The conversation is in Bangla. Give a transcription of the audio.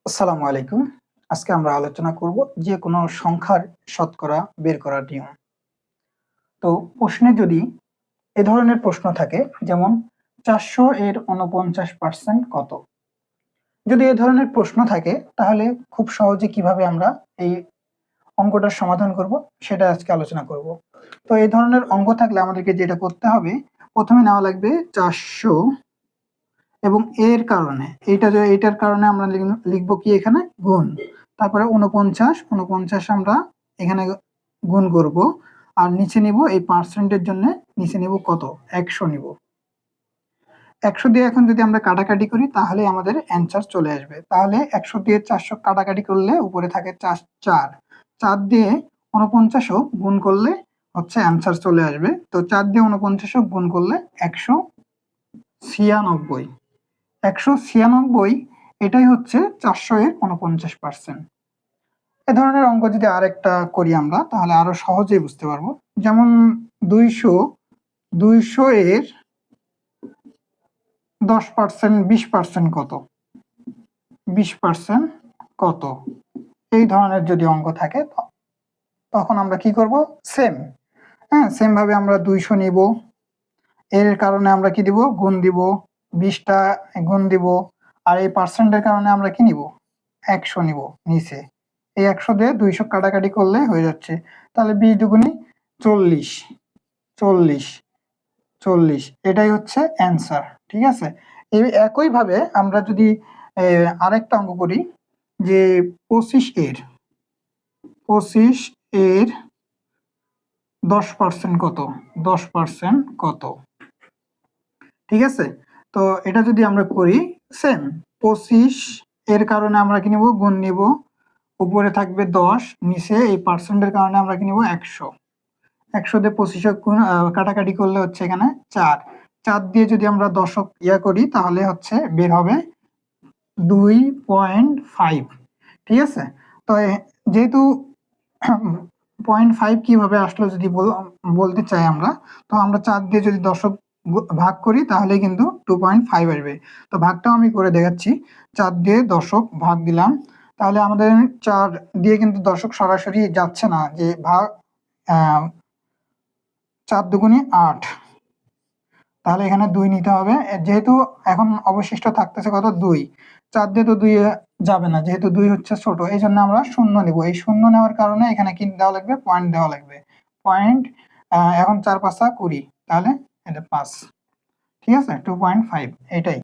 আসসালামু আলাইকুম। আজকে আমরা আলোচনা করব যে কোনো সংখ্যার শতকরা বের করার নিয়ম। তো প্রশ্নে যদি এ ধরনের প্রশ্ন থাকে, যেমন ৪০০ এর ৪৯% কত? যদি এ ধরনের প্রশ্ন থাকে তাহলে খুব সহজে কিভাবে আমরা এই অঙ্কটার সমাধান করব সেটা আজকে আলোচনা করব। তো এই ধরনের অঙ্ক থাকলে আমাদেরকে যেটা করতে হবে, প্রথমে নেওয়া লাগবে ৪০০ এবং এর কারণে এইটার কারণে আমরা লিখবো কি এখানে গুণ, তারপরে 49 আমরা এখানে গুণ করব, আর নিচে নিব এই পার্সেন্টের জন্য নিচে নিব কত 100 নিব। 100 দিয়ে এখন যদি আমরা কাটাকাটি করি তাহলে আমাদের অ্যান্সার চলে আসবে। তাহলে 100 দিয়ে 400 কাটাকাটি করলে উপরে থাকে 4 4 দিয়ে 49ও গুণ করলে হচ্ছে অ্যান্সার চলে আসবে। তো 4 দিয়ে 49ও গুণ করলে 196। 196 এটাই হচ্ছে 400 এর 49%। এ ধরনের অঙ্ক যদি আরেকটা করি আমরা তাহলে আরো সহজেই বুঝতে পারবো। যেমন 200 এর 10% 20% কত? 20% কত? এই ধরনের যদি অঙ্ক থাকে তখন আমরা কি করব, সেম সেম ভাবে আমরা 200 নিব, এর কারণে আমরা কি দিব গুণ দিব, 20টা গুণ দিব, আর এই পার্সেন্টের কারণে আমরা কি নিব 100 নিব নিচে। এই 100 দিয়ে 200 কাটাকাটি করলে হয়ে যাচ্ছে। তাহলে 20 দুগুণে 40, 40, 40 এটাই হচ্ছে অ্যান্সার। ঠিক আছে। এই একইভাবে আমরা যদি আরেকটা অঙ্ক করি যে 25 এর 10% কত? 10% কত? ঠিক আছে। তো এটা যদি আমরা করি সেম, 25 এর কারণে আমরা কি নিব গুণ নিব, উপরে থাকবে 10, নিচে এই পার্সেন্টের কারণে আমরা কি নিব 100। 100 দিয়ে 25 গুণ কাটাকাটি করলে হচ্ছে এখানে 4 4 দিয়ে যদি আমরা দশক করি তাহলে হচ্ছে বের হবে 2.5। ঠিক আছে। তো যেহেতু 0.5 কিভাবে আসলো যদি বলতে চাই আমরা, তো আমরা 4 দিয়ে যদি দশক ভাগ করি তাহলে কিন্তু 2.5 আসবে। তো ভাগটাও আমি করে দেখাচ্ছি। 4 দিয়ে দশক ভাগ দিলাম, তাহলে আমাদের 4 দিয়ে কিন্তু দশক সরাসরি যাচ্ছে না, যে ভাগ 4 দুগুণে 8, তাহলে এখানে 2 নিতে হবে। যেহেতু এখন অবশিষ্ট থাকতেছে কত 2, 4 দিয়ে তো 2 যাবে না, যেহেতু 2 হচ্ছে ছোট, এই জন্য আমরা শূন্য নিব। এই শূন্য নেওয়ার কারণে এখানে কি দেওয়া লাগবে, পয়েন্ট দেওয়া লাগবে। পয়েন্ট এখন 4 5 20, তাহলে এটা 5। ঠিক আছে, 2.5 এটাই।